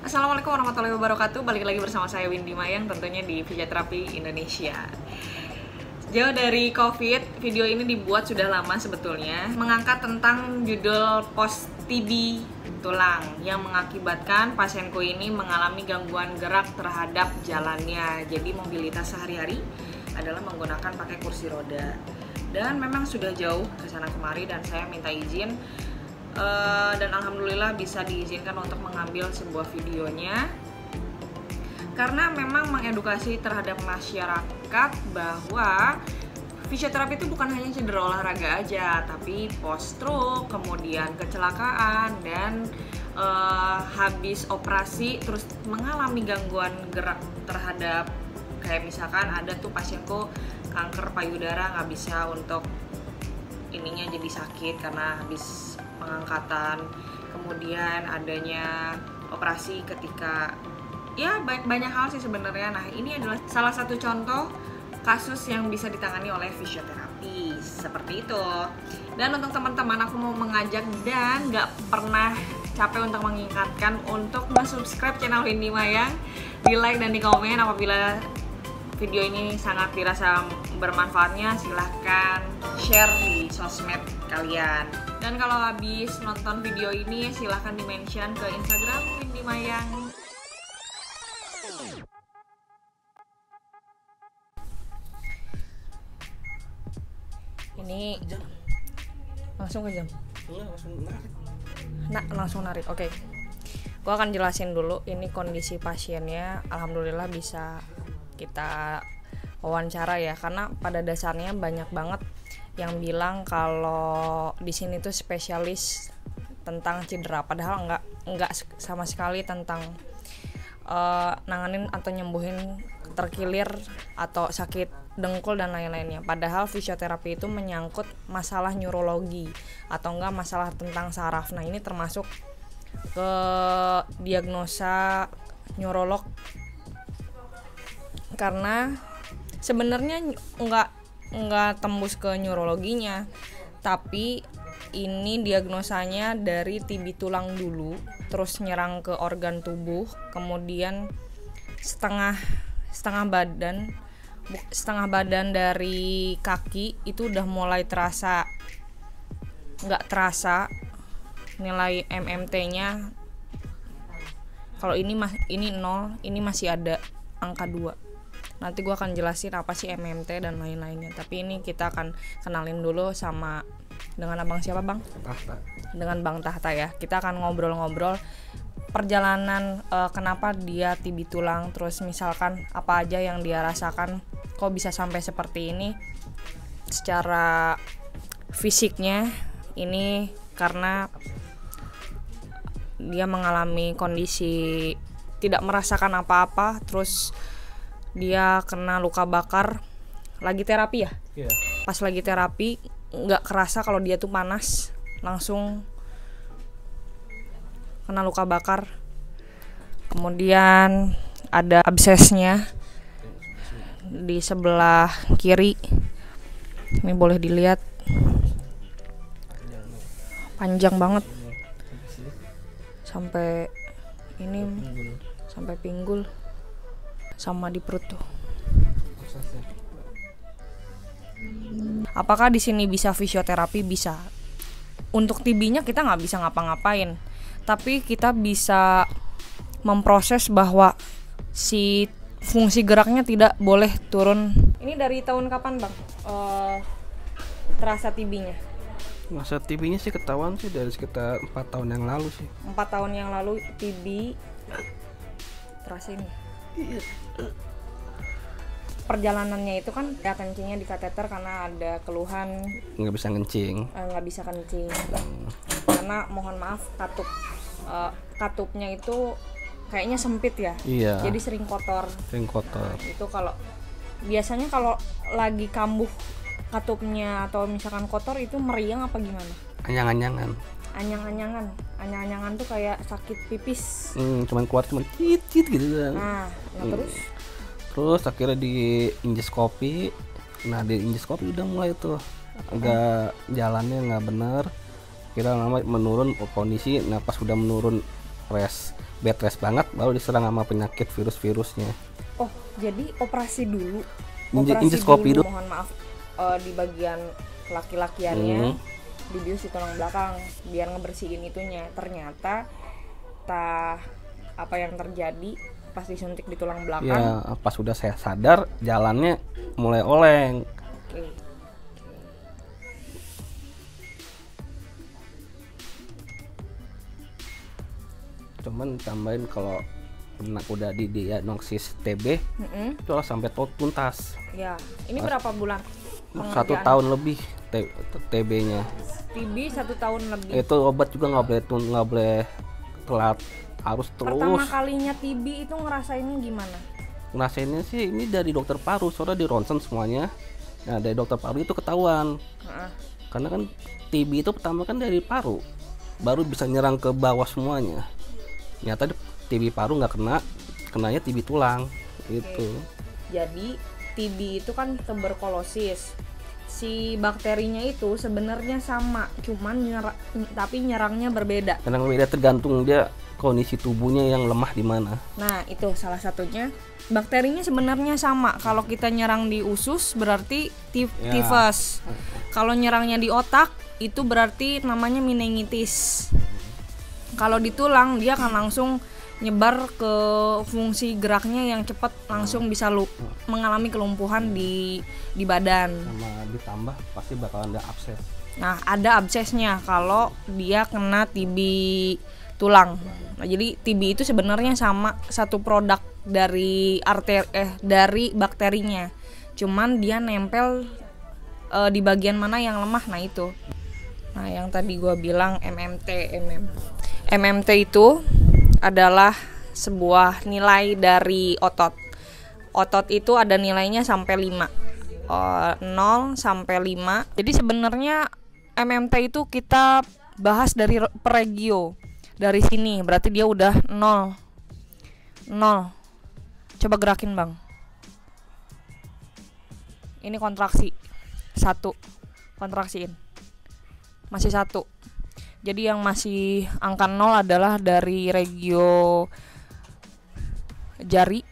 Assalamualaikum warahmatullahi wabarakatuh. Balik lagi bersama saya Windy Mayang, tentunya di Fisioterapi Indonesia. Jauh dari COVID, video ini dibuat sudah lama sebetulnya, mengangkat tentang judul post TB tulang yang mengakibatkan pasienku ini mengalami gangguan gerak terhadap jalannya. Jadi mobilitas sehari-hari adalah menggunakan pakai kursi roda. Dan memang sudah jauh ke sana kemari dan saya minta izin dan alhamdulillah bisa diizinkan untuk mengambil sebuah videonya karena memang mengedukasi terhadap masyarakat bahwa fisioterapi itu bukan hanya cedera olahraga aja, tapi post stroke, kemudian kecelakaan, dan habis operasi terus mengalami gangguan gerak terhadap, kayak misalkan ada tuh pasienku kanker payudara, nggak bisa untuk ininya jadi sakit karena habis pengangkatan, kemudian adanya operasi ketika ya banyak hal sih sebenarnya. Nah, ini adalah salah satu contoh kasus yang bisa ditangani oleh fisioterapi seperti itu. Dan untuk teman-teman, aku mau mengajak dan nggak pernah capek untuk mengingatkan untuk subscribe channel Windy Mayang, di like dan di komen. Apabila video ini sangat dirasa bermanfaatnya, silahkan share di sosmed kalian. Dan kalau habis nonton video ini, silahkan di-mention ke Instagram Windy Mayang. Ini langsung ke jam? Langsung narik. Oke. Gua akan jelasin dulu ini kondisi pasiennya. Alhamdulillah bisa kita wawancara ya, karena pada dasarnya banyak banget yang bilang kalau di sini tuh spesialis tentang cedera, padahal enggak sama sekali tentang nanganin atau nyembuhin terkilir atau sakit dengkul dan lain-lainnya. Padahal fisioterapi itu menyangkut masalah neurologi atau enggak masalah tentang saraf. Nah, ini termasuk ke diagnosa neurolog, karena sebenarnya enggak tembus ke neurologinya, tapi ini diagnosanya dari TB tulang dulu, terus nyerang ke organ tubuh, kemudian setengah badan dari kaki itu udah mulai nggak terasa nilai MMT-nya. Kalau ini 0, ini masih ada angka 2. Nanti gue akan jelasin apa sih MMT dan lain-lainnya. Tapi ini kita akan kenalin dulu dengan abang siapa, Bang? Tahta. Dengan Bang Tahta ya. Kita akan ngobrol-ngobrol perjalanan kenapa dia TB tulang, terus misalkan apa aja yang dia rasakan, kok bisa sampai seperti ini. Secara fisiknya ini karena dia mengalami kondisi tidak merasakan apa-apa, terus dia kena luka bakar lagi terapi ya. Yeah. Pas lagi terapi nggak kerasa kalau dia tuh panas, langsung kena luka bakar. Kemudian ada absesnya di sebelah kiri, ini boleh dilihat, panjang banget sampai ini, sampai pinggul sama di perut tuh. Apakah di sini bisa fisioterapi? Bisa. Untuk TB-nya kita nggak bisa ngapa-ngapain, tapi kita bisa memproses bahwa si fungsi geraknya tidak boleh turun. Ini dari tahun kapan, Bang? Terasa TB-nya? Masa TB-nya sih ketahuan sih dari sekitar 4 tahun yang lalu sih. 4 tahun yang lalu TB terasa ini. Iya. Perjalanannya itu kan ya kencingnya di kateter karena ada keluhan Nggak bisa ngencing. nggak bisa kencing karena mohon maaf katupnya itu kayaknya sempit ya. Iya. Jadi sering kotor. Itu kalau biasanya kalau lagi kambuh katupnya atau misalkan kotor itu meriang apa gimana? Anyang-anyangan. Anyang-anyangan tuh kayak sakit pipis. Cuman keluar cit gitu kan. Nah Terus akhirnya di endoskopi. Nah, di endoskopi udah mulai tuh jalannya nggak benar. Kira lama menurun kondisi. Nah, pas udah menurun bed rest banget, baru diserang sama penyakit virus-virusnya. Oh, jadi operasi dulu. Endoscopy dulu. Mohon maaf, di bagian laki-lakiannya dibius di tulang belakang biar ngebersihin itunya. Ternyata apa yang terjadi pas disuntik di tulang belakang. Ya, pas sudah saya sadar jalannya mulai oleng. Oke. Cuman tambahin kalau udah didiagnosis TB itu harus sampai tuntas. Ya, ini berapa bulan? 1 tahun lebih TB-nya. TB 1 tahun lebih. Itu obat juga nggak boleh telat, harus terus. Pertama kalinya TB itu ngerasainnya gimana? Ngerasainnya sih ini dari dokter paru, soalnya di ronsen semuanya. Nah dari dokter paru itu ketahuan. Karena kan TB itu pertama kan dari paru, baru bisa nyerang ke bawah semuanya. Nyata TB paru nggak kenanya TB tulang gitu. Jadi TB itu kan tuberkulosis. Si bakterinya itu sebenarnya sama, cuman tapi nyerangnya berbeda. Karena berbeda tergantung dia kondisi tubuhnya yang lemah di mana. Nah, itu salah satunya. Bakterinya sebenarnya sama. Kalau kita nyerang di usus berarti tifus. Kalau nyerangnya di otak itu berarti namanya meningitis. Kalau di tulang dia akan langsung nyebar ke fungsi geraknya yang cepat, langsung bisa mengalami kelumpuhan di badan. Sama ditambah pasti bakal ada abses. Nah, ada absesnya kalau dia kena TB tulang. Nah, jadi TB itu sebenarnya sama, satu produk dari dari bakterinya. Cuman dia nempel di bagian mana yang lemah, nah itu. Nah, yang tadi gua bilang MMT itu adalah sebuah nilai dari otot. Otot itu ada nilainya sampai 5. 0 sampai 5. Jadi sebenarnya MMT itu kita bahas dari regio. Dari sini berarti dia udah 0. Coba gerakin, Bang. Ini kontraksi. 1. Kontraksiin. Masih 1. Jadi yang masih angka 0 adalah dari regio jari.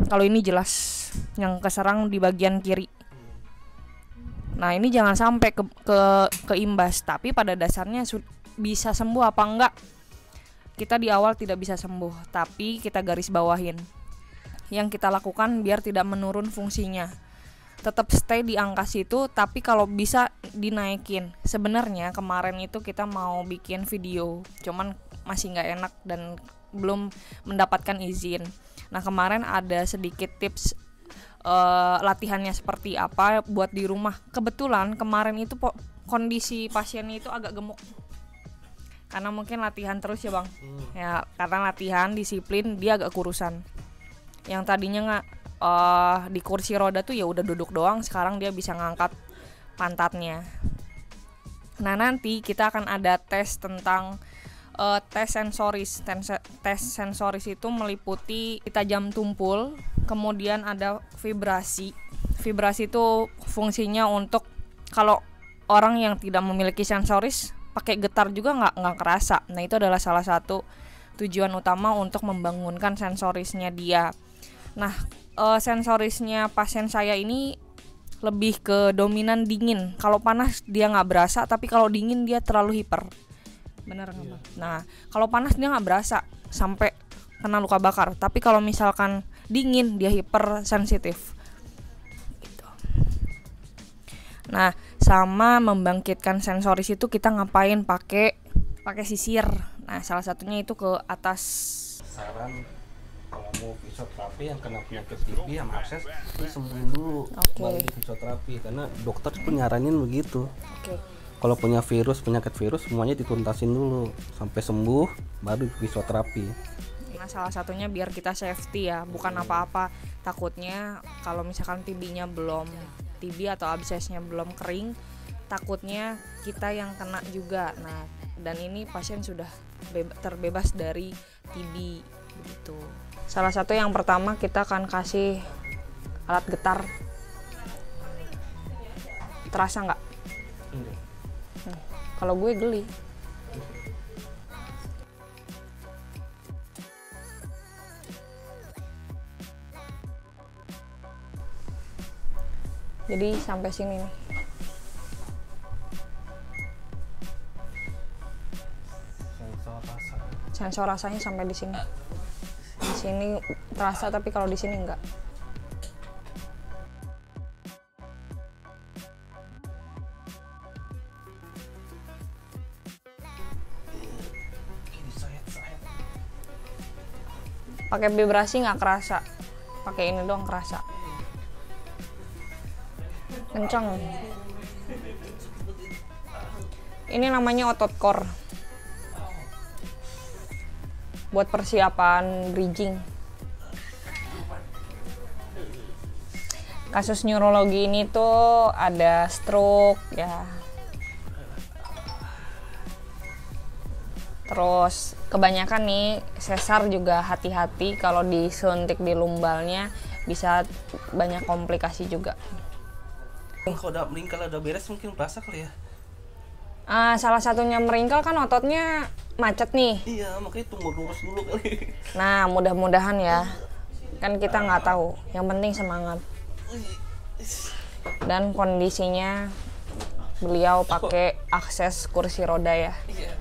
Kalau ini jelas yang keserang di bagian kiri. Nah, ini jangan sampai keimbas, tapi pada dasarnya bisa sembuh apa enggak? Kita di awal tidak bisa sembuh, tapi kita garis bawahin. Yang kita lakukan biar tidak menurun fungsinya. Tetap stay di angka situ, tapi kalau bisa dinaikin. Sebenarnya kemarin itu kita mau bikin video, cuman masih nggak enak dan belum mendapatkan izin. Nah, kemarin ada sedikit tips latihannya seperti apa buat di rumah. Kebetulan kemarin itu kondisi pasiennya itu agak gemuk. Karena mungkin latihan terus ya, Bang. Ya, karena latihan disiplin dia agak kurusan. Yang tadinya nggak di kursi roda tuh ya udah duduk doang, sekarang dia bisa ngangkat pantatnya. Nah, nanti kita akan ada tes tentang tes sensoris. Tes sensoris itu meliputi kita jam tumpul, kemudian ada vibrasi. Vibrasi itu fungsinya untuk kalau orang yang tidak memiliki sensoris pakai getar juga nggak kerasa. Nah, itu adalah salah satu tujuan utama untuk membangunkan sensorisnya dia. Nah, sensorisnya pasien saya ini lebih ke dominan dingin. Kalau panas dia nggak berasa, tapi kalau dingin dia terlalu hiper. Bener nggak, Bang? Nah, kalau panas dia nggak berasa sampai kena luka bakar. Tapi kalau misalkan dingin dia hiper sensitif. Gitu. Nah, sama membangkitkan sensoris itu kita ngapain? Pakai sisir. Nah, salah satunya itu ke atas. Saran kalau mau fisioterapi yang kena penyakit TB sama abses itu sembuhin dulu, baru di fisioterapi, karena dokter pun nyaranin begitu. Kalau punya penyakit virus semuanya dituntasin dulu sampai sembuh, baru di fisioterapi. Nah, salah satunya biar kita safety ya, bukan apa-apa. Takutnya kalau misalkan TB atau absesnya belum kering, takutnya kita yang kena juga. Nah, dan ini pasien sudah terbebas dari TB begitu. Salah satu yang pertama kita akan kasih alat getar. Terasa nggak? Kalau gue geli. Jadi sampai sini nih. Sensor rasanya sampai di sini. Di sini terasa tapi kalau di sini enggak. Pakai vibrasi nggak kerasa, pakai ini doang kerasa. Kencang. Ini namanya otot core. Buat persiapan bridging. Kasus neurologi ini tuh ada stroke ya. Terus kebanyakan nih sesar juga hati-hati, kalau disuntik di lumbalnya bisa banyak komplikasi juga. Kalau udah meninggal udah beres mungkin berasa kali ya. Salah satunya meringkal kan ototnya macet nih. Iya, makanya tunggu lurus dulu kali. Nah, mudah-mudahan ya. Kan kita nggak tahu. Yang penting semangat. Dan kondisinya beliau pakai akses kursi roda ya. Iya.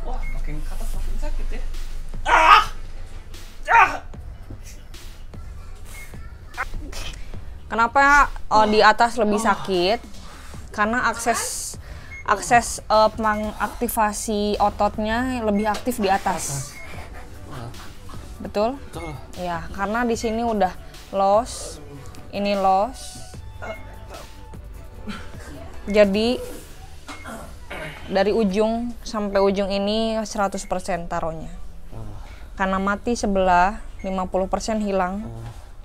Wah, makin ke atas makin sakit ya. Kenapa di atas lebih sakit? Karena akses pengaktifasi ototnya lebih aktif di atas. Betul? Betul. Ya, karena di sini udah loss, ini loss. Jadi dari ujung sampai ujung ini 100% taruhnya. Karena mati sebelah, 50% hilang.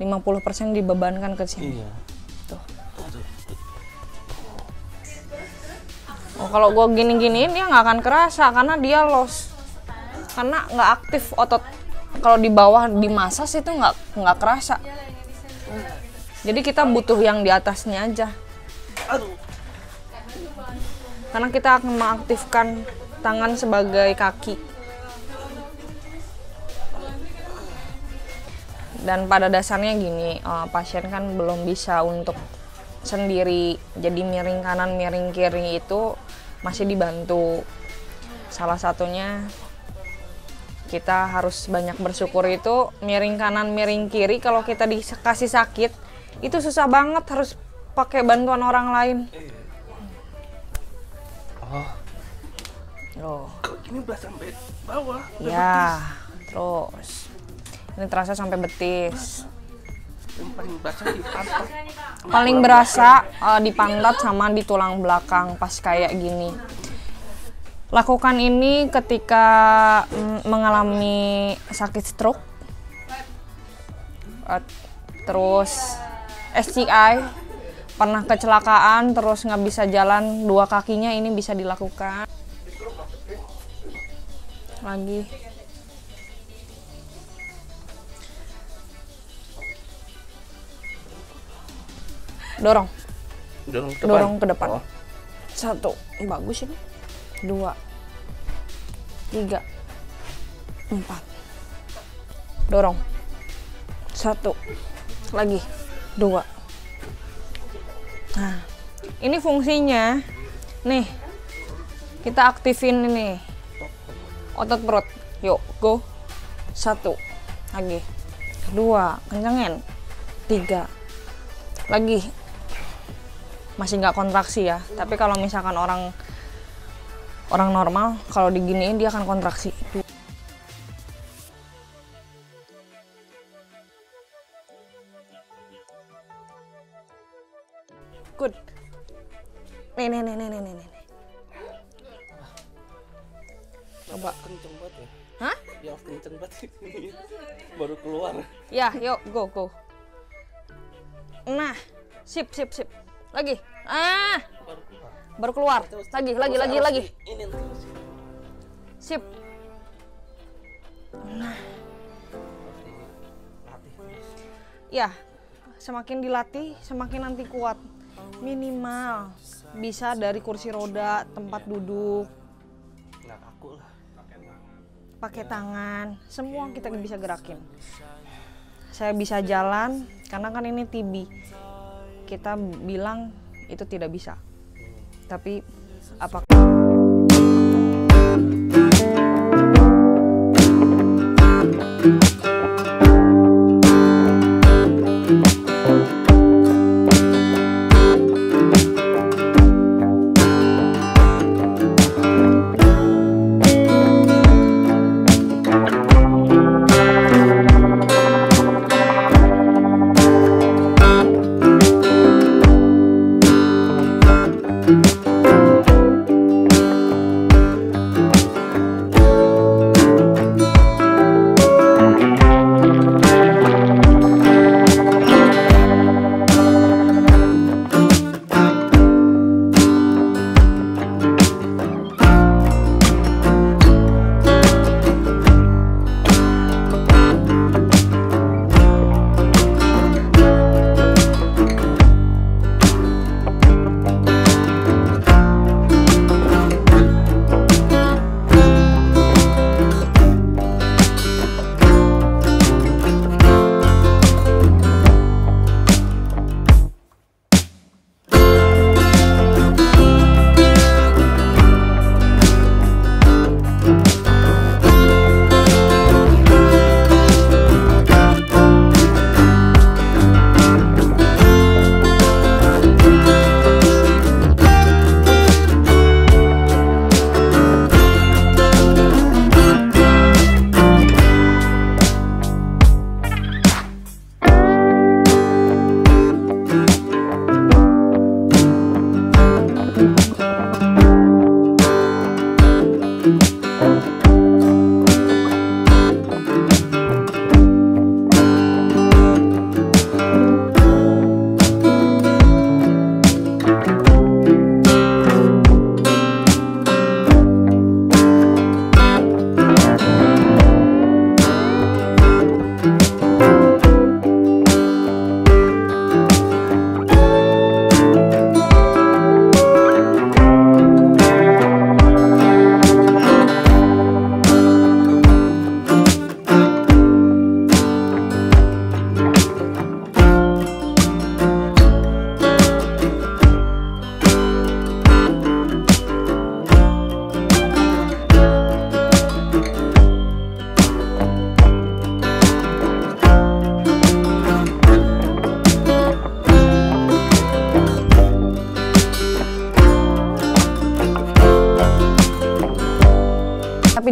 50% dibebankan ke sini. Iya. Tuh. Oh, kalau gue gini-giniin dia nggak akan kerasa karena dia loss. Karena nggak aktif otot. Kalau di bawah dimasas itu nggak kerasa. Jadi kita butuh yang di atasnya aja. Karena kita akan mengaktifkan tangan sebagai kaki. Dan pada dasarnya gini, pasien kan belum bisa untuk sendiri, jadi miring kanan, miring kiri itu masih dibantu. Salah satunya kita harus banyak bersyukur itu miring kanan, miring kiri. Kalau kita dikasih sakit, itu susah banget, harus pakai bantuan orang lain. Oh, ini udah sampai bawah. Ya, terus ini terasa sampai betis. Yang paling berasa di pantat. Paling berasa di pantat sama di tulang belakang pas kayak gini. Lakukan ini ketika mengalami sakit stroke, terus SCI, pernah kecelakaan terus nggak bisa jalan, dua kakinya ini bisa dilakukan. Lagi. Dorong ke depan. Oh. 1, bagus ini. 2, 3, 4. Dorong. 1, lagi. 2. Nah, ini fungsinya. Nih, kita aktifin ini otot perut. Yuk, go. 1, lagi. 2, kencengin. 3, lagi. Masih nggak kontraksi ya, tapi kalau misalkan orang normal kalau diginiin dia akan kontraksi. Good. Nih. Coba. Kenceng banget ya. Hah? Ya kenceng banget. Baru keluar. Ya, yuk, go. Nah, sip. Lagi. Baru keluar. Lagi. Ini terus. Sip. Nah. Ya, semakin dilatih, semakin nanti kuat. Minimal bisa dari kursi roda, tempat duduk. Nggak kaku lah. pakai tangan, semua kita bisa gerakin. Saya bisa jalan karena kan ini TB. Kita bilang itu tidak bisa. Tapi apakah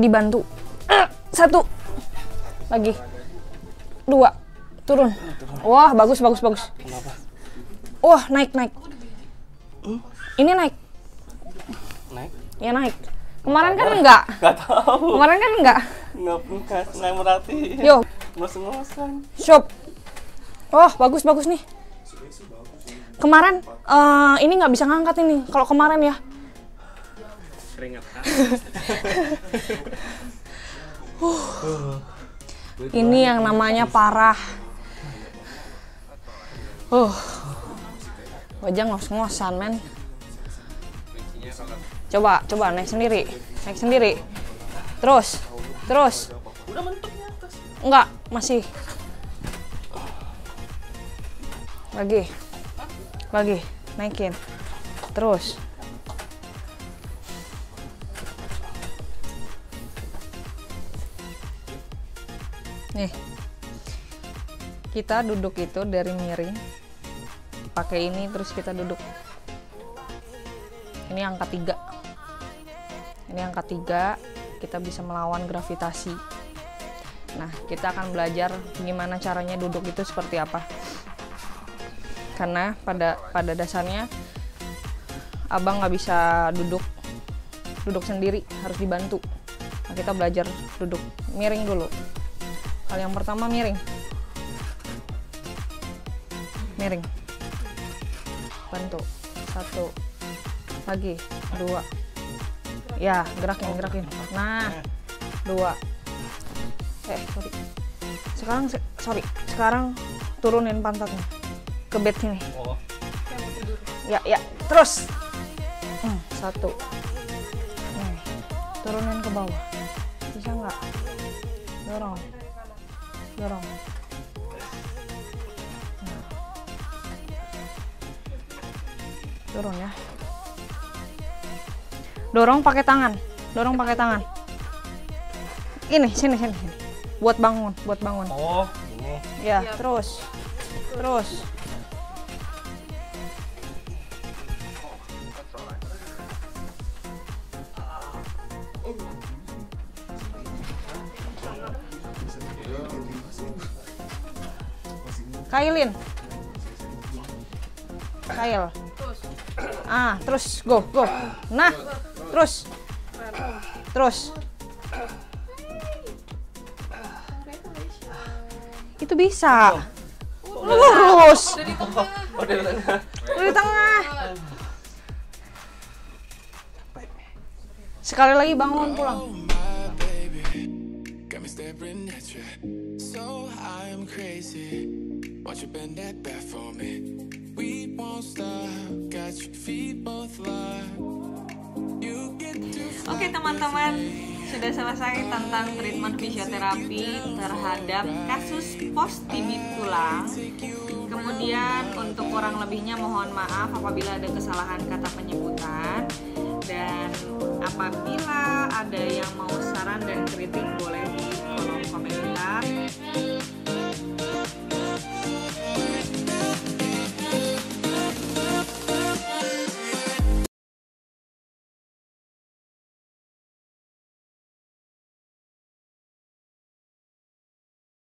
dibantu? 1 lagi, 2 turun. Wah, bagus. Wah, naik. Ini naik. Ya naik. Kemarin kan enggak. Gak tahu. Kemarin kan enggak. Nggak merhatiin. Yo. Ngos-ngosan. Shop. Oh, bagus nih. Kemarin ini nggak bisa ngangkat ini. Kalau kemarin ya. Keringat. Ini yang namanya parah. Wajah ngos-ngosan, men. Coba naik sendiri. Terus. Udah mentok di atas. Enggak, masih. Lagi. Naikin. Terus. Nih. Kita duduk itu dari miring. Pakai ini terus kita duduk. Ini angka 3. Kita bisa melawan gravitasi. Nah, kita akan belajar gimana caranya duduk itu seperti apa. Karena pada dasarnya abang nggak bisa duduk sendiri, harus dibantu. Nah, kita belajar duduk miring dulu. Hal yang pertama miring. Bantu. 1 lagi, 2. Ya, gerakin. Nah, 2. Sorry. Sekarang turunin pantatnya ke bed sini. Ya. Terus. 1. Turunin ke bawah. Bisa nggak? dorong, dorong. Turun ya. Dorong pakai tangan, dorong pakai tangan. Ini, sini, sini, sini. Buat bangun, buat bangun. Oh, ini. Ya, terus, terus. Kailin. Kail. Terus go, go. Nah, terus. Terus. Itu bisa. Lurus. Di tengah. Sekali lagi bangun pulang. Oke teman-teman, sudah selesai tentang treatment fisioterapi terhadap kasus post TB tulang. Kemudian untuk kurang lebihnya mohon maaf apabila ada kesalahan kata penyebutan. Dan apabila ada yang mau saran dan kritik boleh di kolom komentar.